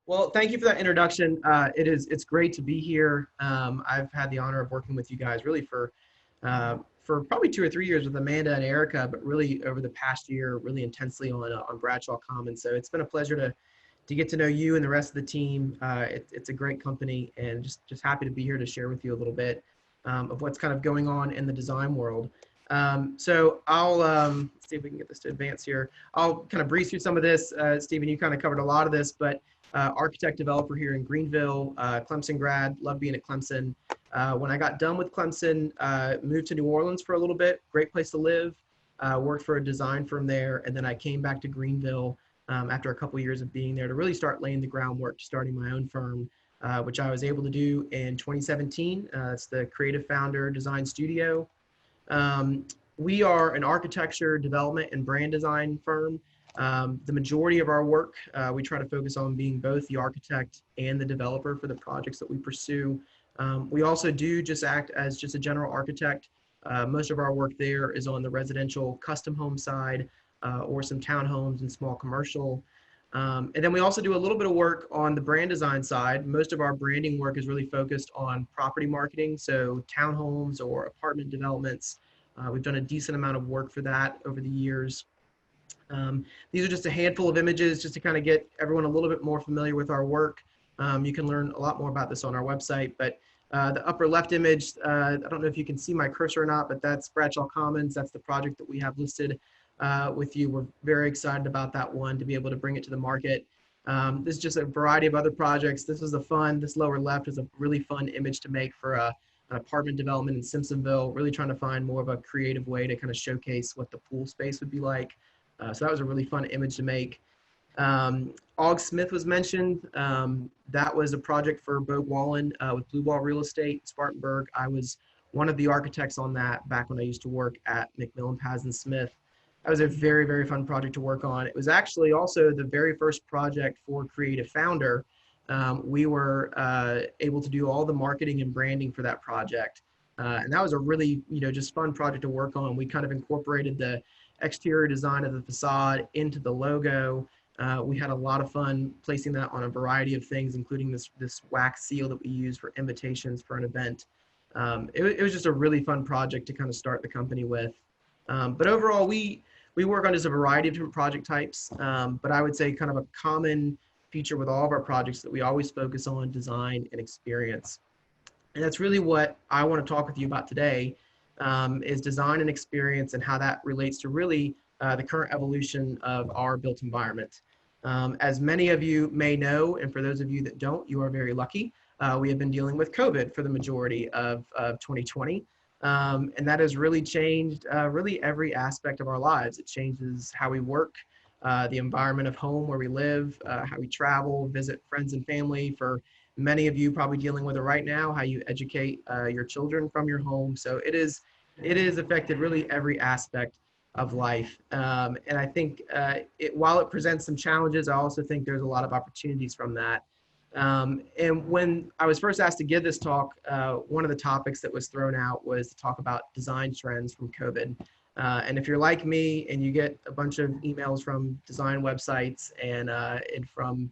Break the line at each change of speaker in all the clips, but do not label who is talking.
Well, thank you for that introduction. It's great to be here. I've had the honor of working with you guys really for probably 2 or 3 years with Amanda and Erica, but really over the past year, really intensely on Bradshaw Commons. So it's been a pleasure to get to know you and the rest of the team. It's a great company, and just happy to be here to share with you a little bit of what's kind of going on in the design world. So I'll see if we can get this to advance here. I'll kind of breeze through some of this. Stephen, you kind of covered a lot of this, but architect developer here in Greenville, Clemson grad, love being at Clemson. When I got done with Clemson, moved to New Orleans for a little bit, great place to live, worked for a design firm there, and then I came back to Greenville after a couple years of being there to really start laying the groundwork to starting my own firm, which I was able to do in 2017. It's the Creative Founder Design Studio. We are an architecture, development, and brand design firm. The majority of our work, we try to focus on being both the architect and the developer for the projects that we pursue. We also do just act as just a general architect. Most of our work there is on the residential custom home side or some townhomes and small commercial. And then we also do a little bit of work on the brand design side. Most of our branding work is really focused on property marketing, so townhomes or apartment developments. We've done a decent amount of work for that over the years. These are just a handful of images just to kind of get everyone a little bit more familiar with our work. You can learn a lot more about this on our website, but the upper left image, I don't know if you can see my cursor or not, but that's Bradshaw Commons. That's the project that we have listed with you. We're very excited about that one to be able to bring it to the market. This is just a variety of other projects. This lower left is a really fun image to make for an apartment development in Simpsonville, really trying to find more of a creative way to kind of showcase what the pool space would be like. So that was a really fun image to make. Aug Smith was mentioned. That was a project for Bo Wallen with Blue Wall Real Estate, Spartanburg. I was one of the architects on that back when I used to work at McMillan Paz and Smith. That was a very, very fun project to work on. It was actually also the very first project for Creative Founder. We were able to do all the marketing and branding for that project. And that was a really, just fun project to work on. We kind of incorporated the exterior design of the facade into the logo. We had a lot of fun placing that on a variety of things, including this wax seal that we use for invitations for an event. It was just a really fun project to kind of start the company with. But overall, we work on just a variety of different project types. But I would say kind of a common feature with all of our projects that we always focus on design and experience. And that's really what I want to talk with you about today. Is design and experience and how that relates to really the current evolution of our built environment. As many of you may know, and for those of you that don't, you are very lucky. We have been dealing with COVID for the majority of 2020. And that has really changed really every aspect of our lives. It changes how we work, the environment of home where we live, how we travel, visit friends and family. For many of you probably dealing with it right now, how you educate your children from your home. So it is affected really every aspect of life. And I think while it presents some challenges, I also think there's a lot of opportunities from that. And when I was first asked to give this talk, one of the topics that was thrown out was to talk about design trends from COVID. And if you're like me and you get a bunch of emails from design websites and from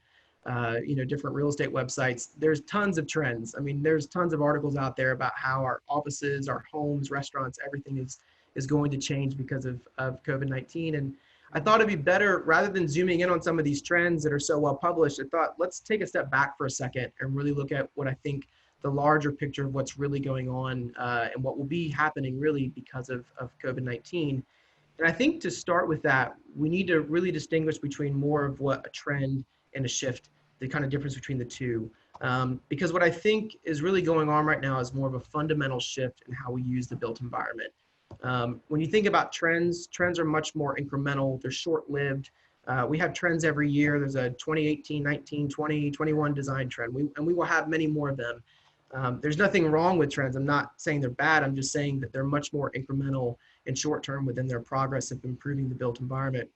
different real estate websites, there's tons of trends. I mean, there's tons of articles out there about how our offices, our homes, restaurants, everything is going to change because of COVID-19. And I thought it'd be better, rather than zooming in on some of these trends that are so well published, I thought let's take a step back for a second and really look at what I think the larger picture of what's really going on and what will be happening really because of COVID-19. And I think to start with that, we need to really distinguish between more of what a trend and a shift, the kind of difference between the two. Because what I think is really going on right now is more of a fundamental shift in how we use the built environment. When you think about trends are much more incremental, they're short-lived. We have trends every year. There's a 2018, 19, 20, 21 design trend, and we will have many more of them. There's nothing wrong with trends. I'm not saying they're bad. I'm just saying that they're much more incremental and short-term within their progress of improving the built environment.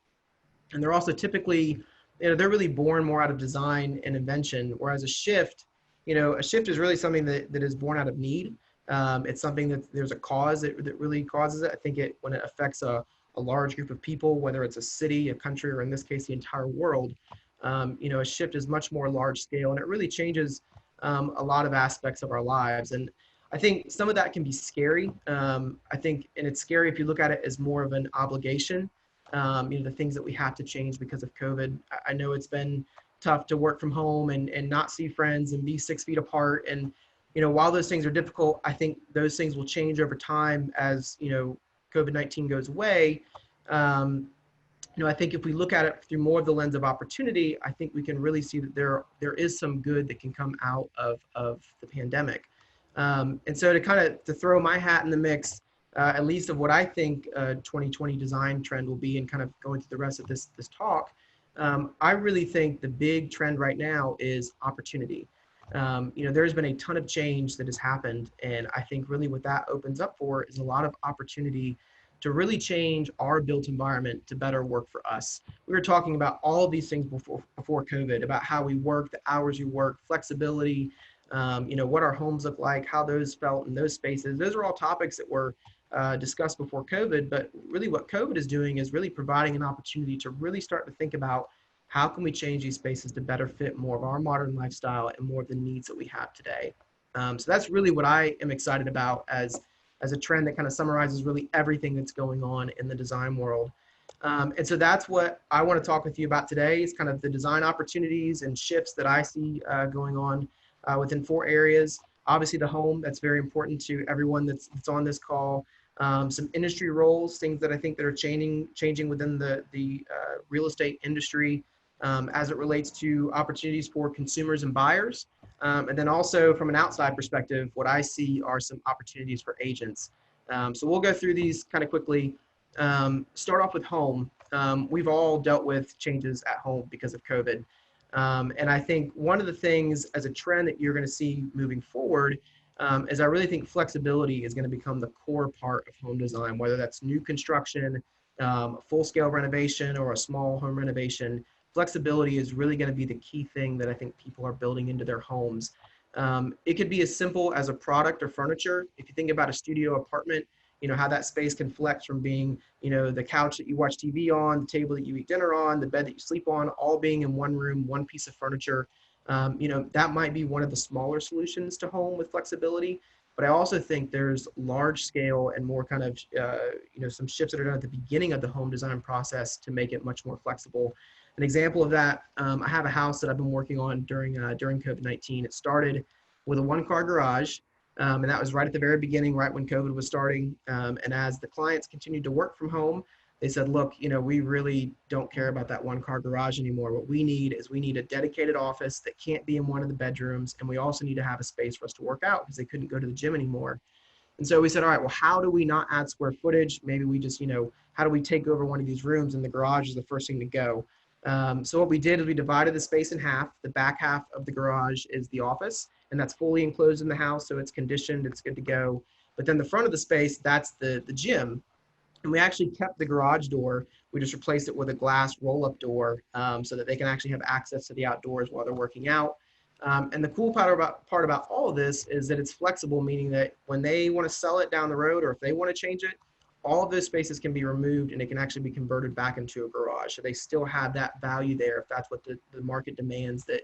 And they're also typically, they're really born more out of design and invention, whereas a shift is really something that is born out of need. It's something that there's a cause that really causes it. I think when it affects a large group of people, whether it's a city, a country, or in this case, the entire world, a shift is much more large scale, and it really changes a lot of aspects of our lives. And I think some of that can be scary. I think, and it's scary if you look at it as more of an obligation. The things that we have to change because of COVID. I know it's been tough to work from home and not see friends and be 6 feet apart. And, while those things are difficult, I think those things will change over time as, COVID-19 goes away. I think if we look at it through more of the lens of opportunity, I think we can really see that there is some good that can come out of the pandemic. And so to throw my hat in the mix, at least of what I think 2020 design trend will be, and kind of going through the rest of this talk, I really think the big trend right now is opportunity. There's been a ton of change that has happened, and I think really what that opens up for is a lot of opportunity to really change our built environment to better work for us. We were talking about all of these things before COVID, about how we work, the hours you work, flexibility, what our homes look like, how those felt in those spaces. Those are all topics that were discussed before COVID, but really what COVID is doing is really providing an opportunity to really start to think about how can we change these spaces to better fit more of our modern lifestyle and more of the needs that we have today. So that's really what I am excited about as a trend that kind of summarizes really everything that's going on in the design world. And so that's what I want to talk with you about today, is kind of the design opportunities and shifts that I see going on within 4 areas. Obviously the home, that's very important to everyone that's on this call. Some industry roles, things that I think that are changing within the real estate industry as it relates to opportunities for consumers and buyers. And then also from an outside perspective, what I see are some opportunities for agents. So we'll go through these kind of quickly. Start off with home. We've all dealt with changes at home because of COVID. And I think one of the things as a trend that you're going to see moving forward is I really think flexibility is going to become the core part of home design, whether that's new construction, full-scale renovation, or a small home renovation. Flexibility is really going to be the key thing that I think people are building into their homes. It could be as simple as a product or furniture. If you think about a studio apartment, how that space can flex from being, the couch that you watch TV on, the table that you eat dinner on, the bed that you sleep on, all being in one room, one piece of furniture. That might be one of the smaller solutions to home with flexibility. But I also think there's large scale and more kind of, some shifts that are done at the beginning of the home design process to make it much more flexible. An example of that, I have a house that I've been working on during COVID-19. It started with a 1-car garage, and that was right at the very beginning, right when COVID was starting. And as the clients continued to work from home, they said, look, we really don't care about that 1-car garage anymore. What we need is a dedicated office that can't be in one of the bedrooms. And we also need to have a space for us to work out because they couldn't go to the gym anymore. And so we said, all right, well, how do we not add square footage? Maybe we just, how do we take over one of these rooms? And the garage is the first thing to go. So what we did is we divided the space in half. The back half of the garage is the office, and that's fully enclosed in the house. So it's conditioned, it's good to go. But then the front of the space, that's the gym. And we actually kept the garage door. We just replaced it with a glass roll-up door so that they can actually have access to the outdoors while they're working out. And the cool part about all of this is that it's flexible, meaning that when they want to sell it down the road, or if they want to change it, all of those spaces can be removed and it can actually be converted back into a garage. So they still have that value there if that's what the market demands that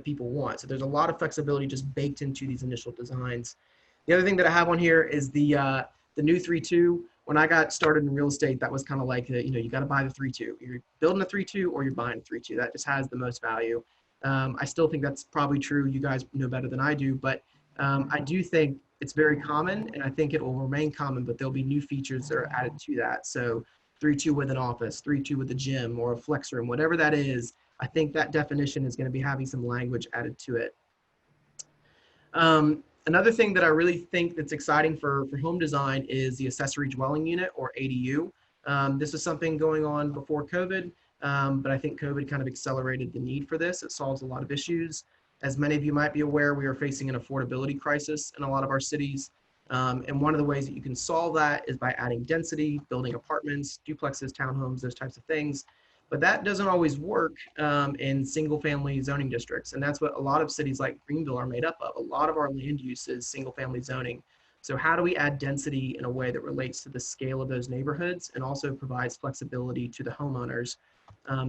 people want. So there's a lot of flexibility just baked into these initial designs. The other thing that I have on here is the new 3.2. When I got started in real estate, that was kind of like, you got to buy the 3.2. You're building a 3.2 or you're buying a 3.2. That just has the most value. I still think that's probably true. You guys know better than I do, but I do think it's very common, and I think it will remain common, but there'll be new features that are added to that. So 3.2 with an office, 3.2 with a gym or a flex room, whatever that is, I think that definition is going to be having some language added to it. Another thing that I really think that's exciting for home design is the accessory dwelling unit, or ADU. This is something going on before COVID, but I think COVID kind of accelerated the need for this. It solves a lot of issues. As many of you might be aware, we are facing an affordability crisis in a lot of our cities. And one of the ways that you can solve that is by adding density, building apartments, duplexes, townhomes, those types of things. But that doesn't always work in single-family zoning districts. And that's what a lot of cities like Greenville are made up of. A lot of our land use is single-family zoning. So how do we add density in a way that relates to the scale of those neighborhoods and also provides flexibility to the homeowners?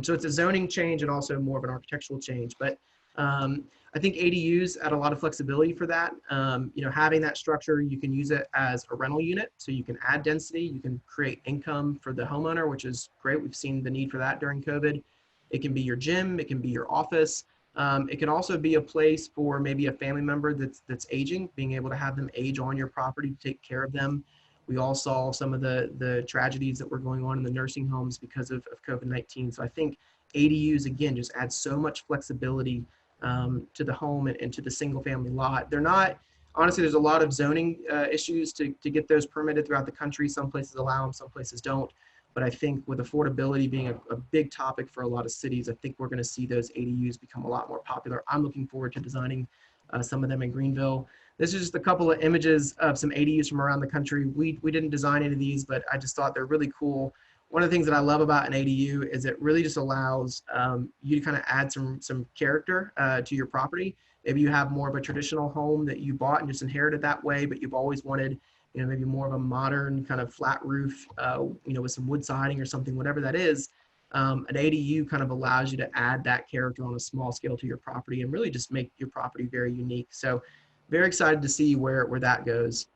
So it's a zoning change and also more of an architectural change. But I think ADUs add a lot of flexibility for that. Having that structure, you can use it as a rental unit, so you can add density, you can create income for the homeowner, which is great. We've seen the need for that during COVID. It can be your gym, it can be your office. It can also be a place for maybe a family member that's aging, being able to have them age on your property to take care of them. We all saw some of the tragedies that were going on in the nursing homes because of COVID-19. So I think ADUs, again, just add so much flexibility to the home and to the single family lot. They're not, honestly, there's a lot of zoning issues to get those permitted throughout the country. Some places allow them, some places don't. But I think with affordability being a big topic for a lot of cities, I think we're going to see those ADUs become a lot more popular. I'm looking forward to designing some of them in Greenville. This is just a couple of images of some ADUs from around the country. We didn't design any of these, but I just thought they're really cool. One of the things that I love about an ADU is it really just allows you to kind of add some character to your property. Maybe you have more of a traditional home that you bought and just inherited that way, but you've always wanted, maybe more of a modern kind of flat roof, with some wood siding or something, whatever that is. An ADU kind of allows you to add that character on a small scale to your property and really just make your property very unique. So very excited to see where that goes.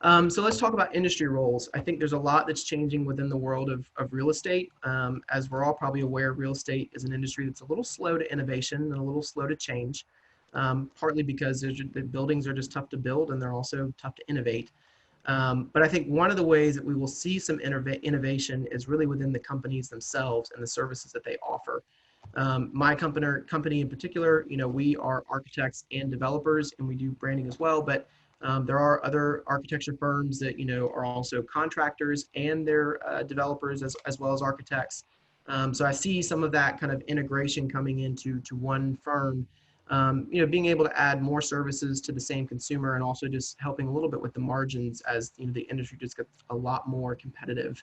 So let's talk about industry roles. I think there's a lot that's changing within the world of real estate. As we're all probably aware, real estate is an industry that's a little slow to innovation and a little slow to change, partly because the buildings are just tough to build and they're also tough to innovate. But I think one of the ways that we will see some innovation is really within the companies themselves and the services that they offer. My company in particular, we are architects and developers, and we do branding as well. But there are other architecture firms that are also contractors and they're developers as well as architects. So I see some of that kind of integration coming into one firm. Being able to add more services to the same consumer and also just helping a little bit with the margins as the industry just gets a lot more competitive.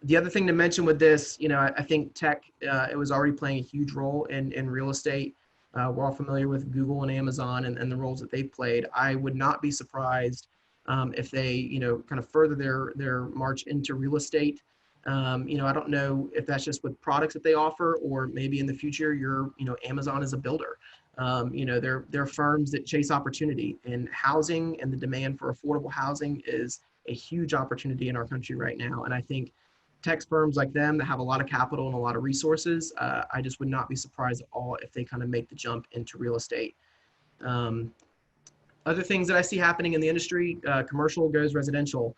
The other thing to mention with this, I think tech, it was already playing a huge role in real estate. We're all familiar with Google and Amazon and the roles that they've played. I would not be surprised if they, kind of further their march into real estate. I don't know if that's just with products that they offer, or maybe in the future, Amazon is a builder. They're firms that chase opportunity, and housing and the demand for affordable housing is a huge opportunity in our country right now. And I think tech firms like them that have a lot of capital and a lot of resources, I just would not be surprised at all if they kind of make the jump into real estate. Other things that I see happening in the industry, commercial goes residential.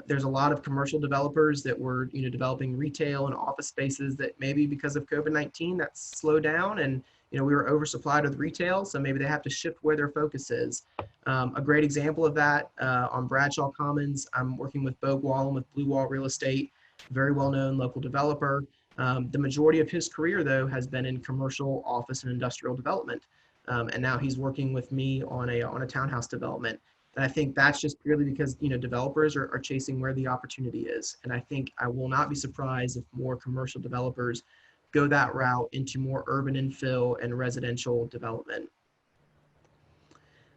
There's a lot of commercial developers that were, developing retail and office spaces that maybe because of COVID-19 that's slowed down, and we were oversupplied with retail, so maybe they have to shift where their focus is. A great example of that on Bradshaw Commons, I'm working with Bo Gwallen with Blue Wall Real Estate, very well-known local developer. The majority of his career, though, has been in commercial, office, and industrial development. And now he's working with me on a townhouse development. And I think that's just purely because, developers are chasing where the opportunity is. And I think I will not be surprised if more commercial developers go that route into more urban infill and residential development.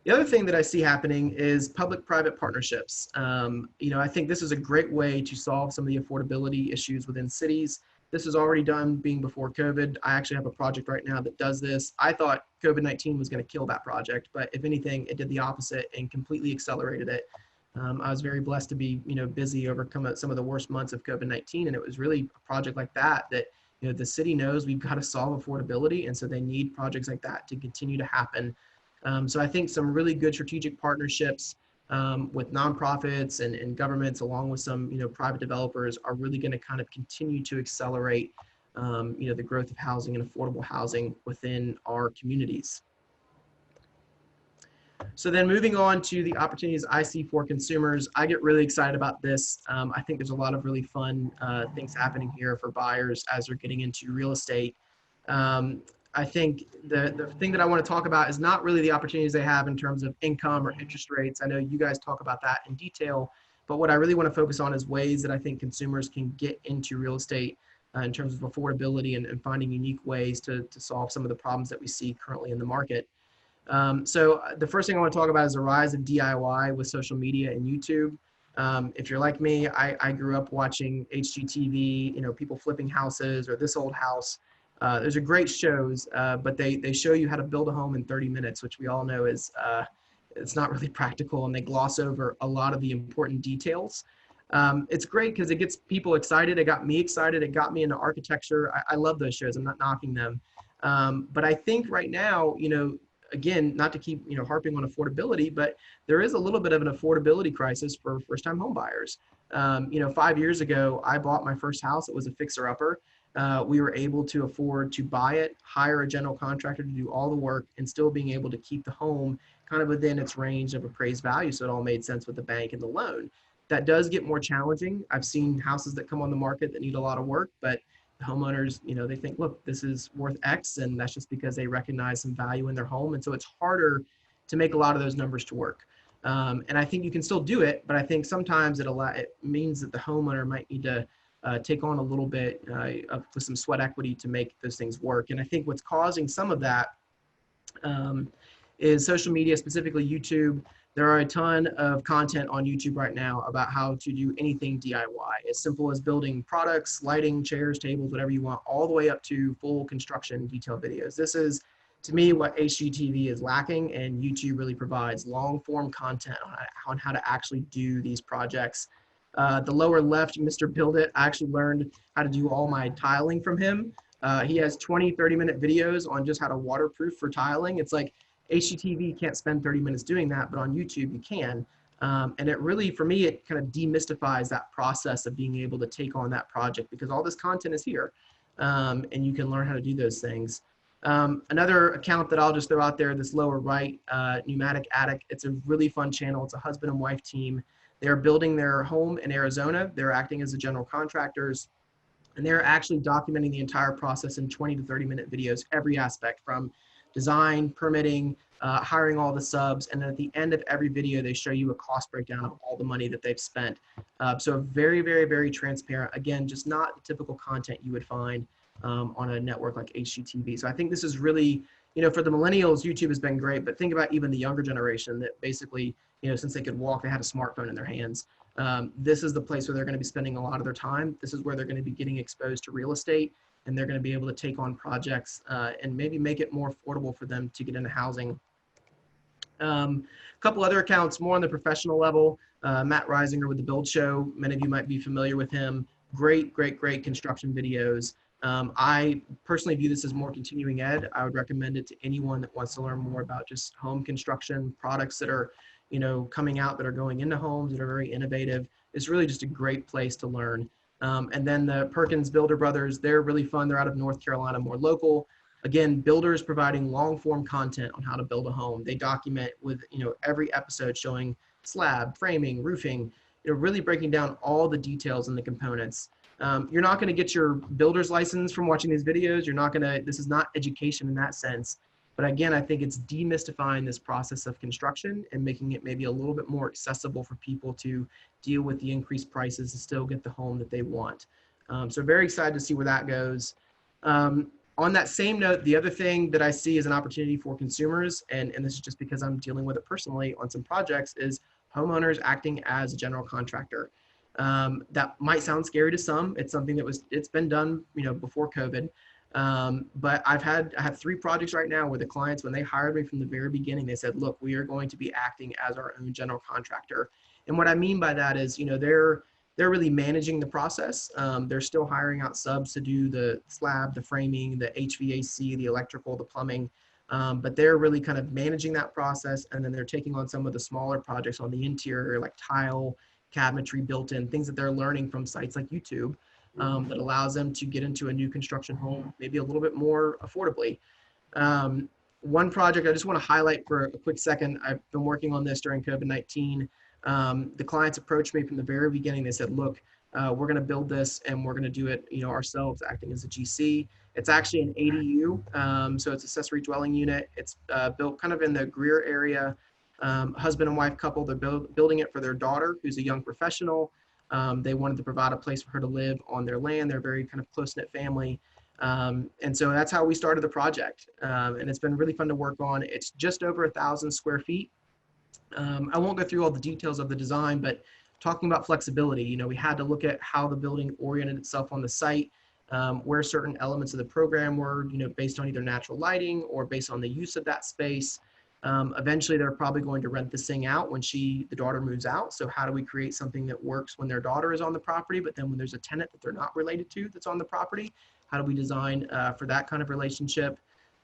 The other thing that I see happening is public-private partnerships. I think this is a great way to solve some of the affordability issues within cities. This is already done being before COVID. I actually have a project right now that does this. I thought COVID-19 was going to kill that project, but if anything, it did the opposite and completely accelerated it. I was very blessed to be, busy overcome some of the worst months of COVID-19, and it was really a project like that the city knows we've got to solve affordability, and so they need projects like that to continue to happen. So I think some really good strategic partnerships with nonprofits and governments, along with some private developers, are really going to kind of continue to accelerate the growth of housing and affordable housing within our communities. So then moving on to the opportunities I see for consumers, I get really excited about this. I think there's a lot of really fun things happening here for buyers as they're getting into real estate. I think the thing that I want to talk about is not really the opportunities they have in terms of income or interest rates. I know you guys talk about that in detail, but what I really want to focus on is ways that I think consumers can get into real estate in terms of affordability and finding unique ways to solve some of the problems that we see currently in the market. So the first thing I want to talk about is the rise of DIY with social media and YouTube. If you're like me, I grew up watching HGTV, people flipping houses or This Old House. Those are great shows, but they show you how to build a home in 30 minutes, which we all know is it's not really practical, and they gloss over a lot of the important details. It's great because it gets people excited. It got me excited. It got me into architecture. I love those shows. I'm not knocking them. But I think right now, again, not to keep, harping on affordability, but there is a little bit of an affordability crisis for first-time home buyers. 5 years ago, I bought my first house. It was a fixer-upper. We were able to afford to buy it, hire a general contractor to do all the work, and still being able to keep the home kind of within its range of appraised value. So it all made sense with the bank and the loan. That does get more challenging. I've seen houses that come on the market that need a lot of work, but the homeowners, they think, look, this is worth X, and that's just because they recognize some value in their home. And so it's harder to make a lot of those numbers to work. And I think you can still do it, but I think sometimes it means that the homeowner might need to take on a little bit with some sweat equity to make those things work. And I think what's causing some of that is social media, specifically YouTube. There are a ton of content on YouTube right now about how to do anything DIY, as simple as building products, lighting, chairs, tables, whatever you want, all the way up to full construction detailed videos. This is, to me, what HGTV is lacking, and YouTube really provides long-form content on how to actually do these projects. The lower left, Mr. Build It, I actually learned how to do all my tiling from him. He has 20, 30-minute videos on just how to waterproof for tiling. It's like, HGTV can't spend 30 minutes doing that, but on YouTube you can. And it really, for me, it kind of demystifies that process of being able to take on that project, because all this content is here, and you can learn how to do those things. Another account that I'll just throw out there, this lower right, Pneumatic Attic. It's a really fun channel. It's a husband and wife team. They're building their home in Arizona. They're acting as the general contractors, and they're actually documenting the entire process in 20 to 30-minute videos, every aspect from design, permitting, hiring all the subs, and then at the end of every video, they show you a cost breakdown of all the money that they've spent. So very, very, very transparent. Again, just not the typical content you would find on a network like HGTV. So I think this is really, for the millennials, YouTube has been great, but think about even the younger generation that basically, since they could walk, they had a smartphone in their hands. This is the place where they're going to be spending a lot of their time. This is where they're going to be getting exposed to real estate, and they're going to be able to take on projects and maybe make it more affordable for them to get into housing. A couple other accounts more on the professional level. Matt Reisinger with The Build Show. Many of you might be familiar with him. Great, great, great construction videos. I personally view this as more continuing ed. I would recommend it to anyone that wants to learn more about just home construction, products that are, coming out that are going into homes that are very innovative. It's really just a great place to learn. And then the Perkins Builder Brothers, they're really fun. They're out of North Carolina, more local. Again, builders providing long form content on how to build a home. They document with, every episode showing slab, framing, roofing, really breaking down all the details and the components. You're not going to get your builder's license from watching these videos. This is not education in that sense. But again, I think it's demystifying this process of construction and making it maybe a little bit more accessible for people to deal with the increased prices and still get the home that they want. So very excited to see where that goes. On that same note, the other thing that I see as an opportunity for consumers, and this is just because I'm dealing with it personally on some projects, is homeowners acting as a general contractor. That might sound scary to some. It's something it's been done, before COVID. But I have 3 projects right now where the clients, when they hired me from the very beginning, they said, look, we are going to be acting as our own general contractor. And what I mean by that is, they're really managing the process. They're still hiring out subs to do the slab, the framing, the HVAC, the electrical, the plumbing. But they're really kind of managing that process. And then they're taking on some of the smaller projects on the interior, like tile, cabinetry, built-in, things that they're learning from sites like YouTube. That allows them to get into a new construction home maybe a little bit more affordably. One project I just want to highlight for a quick second. I've been working on this during COVID-19. The clients approached me from the very beginning. They said, look, we're going to build this and we're going to do it ourselves, acting as a GC. It's actually an ADU, so it's accessory dwelling unit. It's built kind of in the Greer area. Husband and wife couple, they're building it for their daughter, who's a young professional. They wanted to provide a place for her to live on their land. They're a very kind of close-knit family. And so that's how we started the project. And it's been really fun to work on. It's just over 1,000 square feet. I won't go through all the details of the design, but talking about flexibility, we had to look at how the building oriented itself on the site, where certain elements of the program were, based on either natural lighting or based on the use of that space. Eventually, they're probably going to rent this thing out when the daughter moves out. So how do we create something that works when their daughter is on the property, but then when there's a tenant that they're not related to that's on the property, how do we design for that kind of relationship?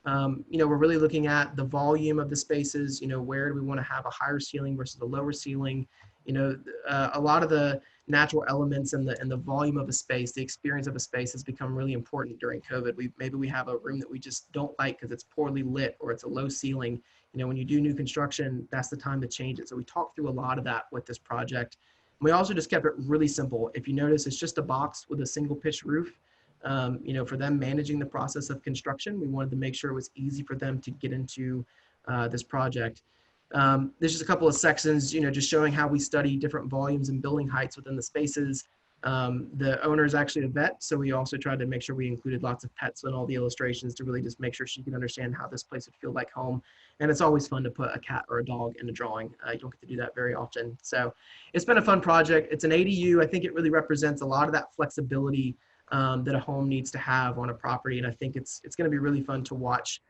We're really looking at the volume of the spaces, where do we want to have a higher ceiling versus a lower ceiling? A lot of the natural elements and the volume of a space, the experience of a space has become really important during COVID. Maybe we have a room that we just don't like because it's poorly lit or it's a low ceiling. When you do new construction, that's the time to change it. So we talked through a lot of that with this project. We also just kept it really simple. If you notice, it's just a box with a single pitch roof. For them managing the process of construction, we wanted to make sure it was easy for them to get into this project. There's just a couple of sections, just showing how we study different volumes and building heights within the spaces. The owner is actually a vet, so we also tried to make sure we included lots of pets in all the illustrations to really just make sure she can understand how this place would feel like home. And it's always fun to put a cat or a dog in a drawing. You don't get to do that very often. So it's been a fun project. It's an ADU. I think it really represents a lot of that flexibility that a home needs to have on a property. And I think it's going to be really fun to watch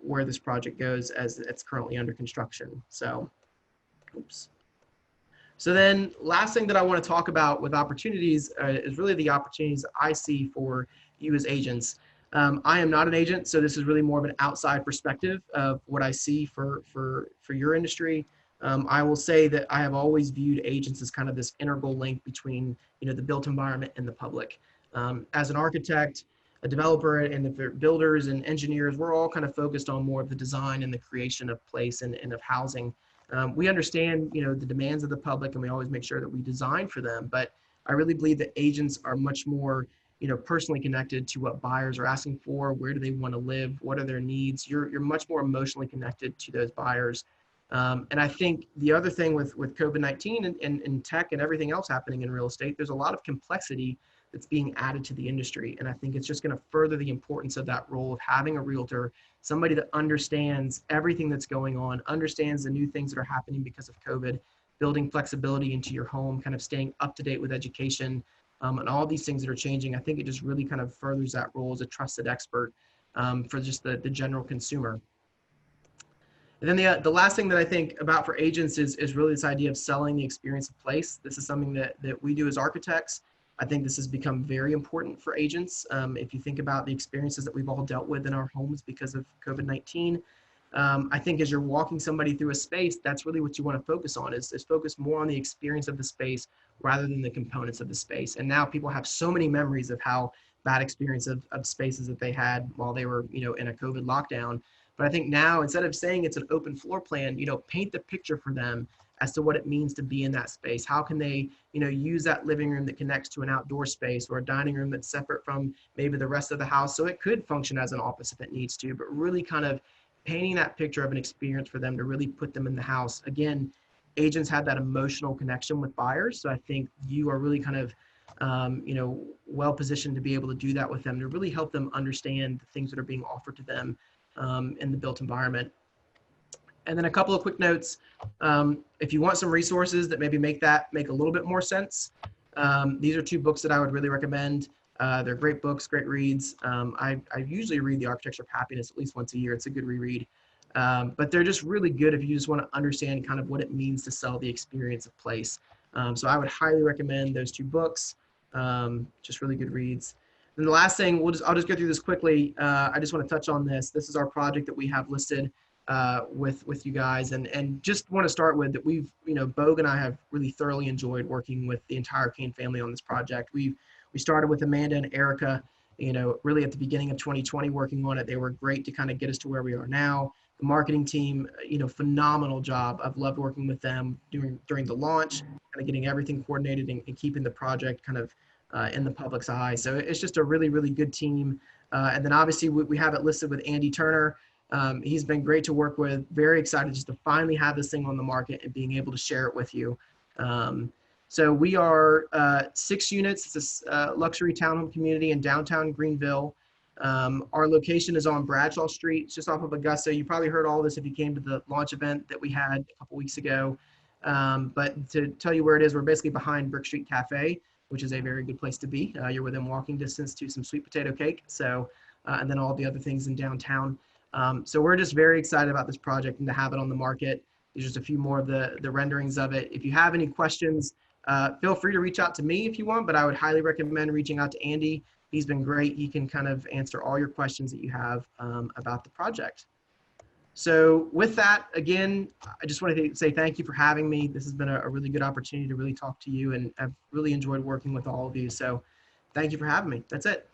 where this project goes as it's currently under construction. So, oops. So then last thing that I want to talk about with opportunities is really the opportunities I see for you as agents. I am not an agent, so this is really more of an outside perspective of what I see for your industry. I will say that I have always viewed agents as kind of this integral link between the built environment and the public. As an architect, a developer, and the builders and engineers, we're all kind of focused on more of the design and the creation of place and of housing. We understand, the demands of the public, and we always make sure that we design for them. But I really believe that agents are much more, personally connected to what buyers are asking for. Where do they want to live? What are their needs? You're much more emotionally connected to those buyers. And I think the other thing with COVID-19 and tech and everything else happening in real estate, there's a lot of complexity that's being added to the industry. And I think it's just going to further the importance of that role of having a realtor, somebody that understands everything that's going on, understands the new things that are happening because of COVID, building flexibility into your home, kind of staying up to date with education, and all these things that are changing. I think it just really kind of furthers that role as a trusted expert for just the general consumer. And then the last thing that I think about for agents is really this idea of selling the experience of place. This is something that we do as architects. I think this has become very important for agents. If you think about the experiences that we've all dealt with in our homes because of COVID-19, I think as you're walking somebody through a space, that's really what you want to focus on, is focus more on the experience of the space rather than the components of the space. And now people have so many memories of how bad experience of spaces that they had while they were, in a COVID lockdown. But I think now, instead of saying it's an open floor plan, paint the picture for them as to what it means to be in that space. How can they, use that living room that connects to an outdoor space, or a dining room that's separate from maybe the rest of the house, so it could function as an office if it needs to, but really kind of painting that picture of an experience for them to really put them in the house. Again, agents have that emotional connection with buyers, so I think you are really kind of well positioned to be able to do that with them, to really help them understand the things that are being offered to them in the built environment. And then a couple of quick notes. If you want some resources that maybe make a little bit more sense, these are two books that I would really recommend. They're great books, great reads. I usually read The Architecture of Happiness at least once a year. It's a good reread. But they're just really good if you just want to understand kind of what it means to sell the experience of place. So I would highly recommend those two books. Just really good reads. And the last thing, I'll just go through this quickly. I just want to touch on this. This is our project that we have listed with you guys, and just want to start with that we've, Bogue and I have really thoroughly enjoyed working with the entire Caine family on this project. We started with Amanda and Erica, really at the beginning of 2020 working on it. They were great to kind of get us to where we are now. The marketing team, phenomenal job. I've loved working with them during the launch, kind of getting everything coordinated and keeping the project kind of in the public's eye. So it's just a really, really good team. And then obviously we have it listed with Andy Turner. He's been great to work with. Very excited just to finally have this thing on the market and being able to share it with you. So we are 6 units. It's a luxury townhome community in downtown Greenville. Our location is on Bradshaw Street, just off of Augusta. You probably heard all this if you came to the launch event that we had a couple weeks ago. But to tell you where it is, we're basically behind Brick Street Cafe, which is a very good place to be. You're within walking distance to some sweet potato cake. So, and then all the other things in downtown. So we're just very excited about this project and to have it on the market. There's just a few more of the renderings of it. If you have any questions, feel free to reach out to me if you want, but I would highly recommend reaching out to Andy. He's been great. He can kind of answer all your questions that you have about the project. So with that, again, I just wanted to say thank you for having me. This has been a really good opportunity to really talk to you, and I've really enjoyed working with all of you. So thank you for having me. That's it.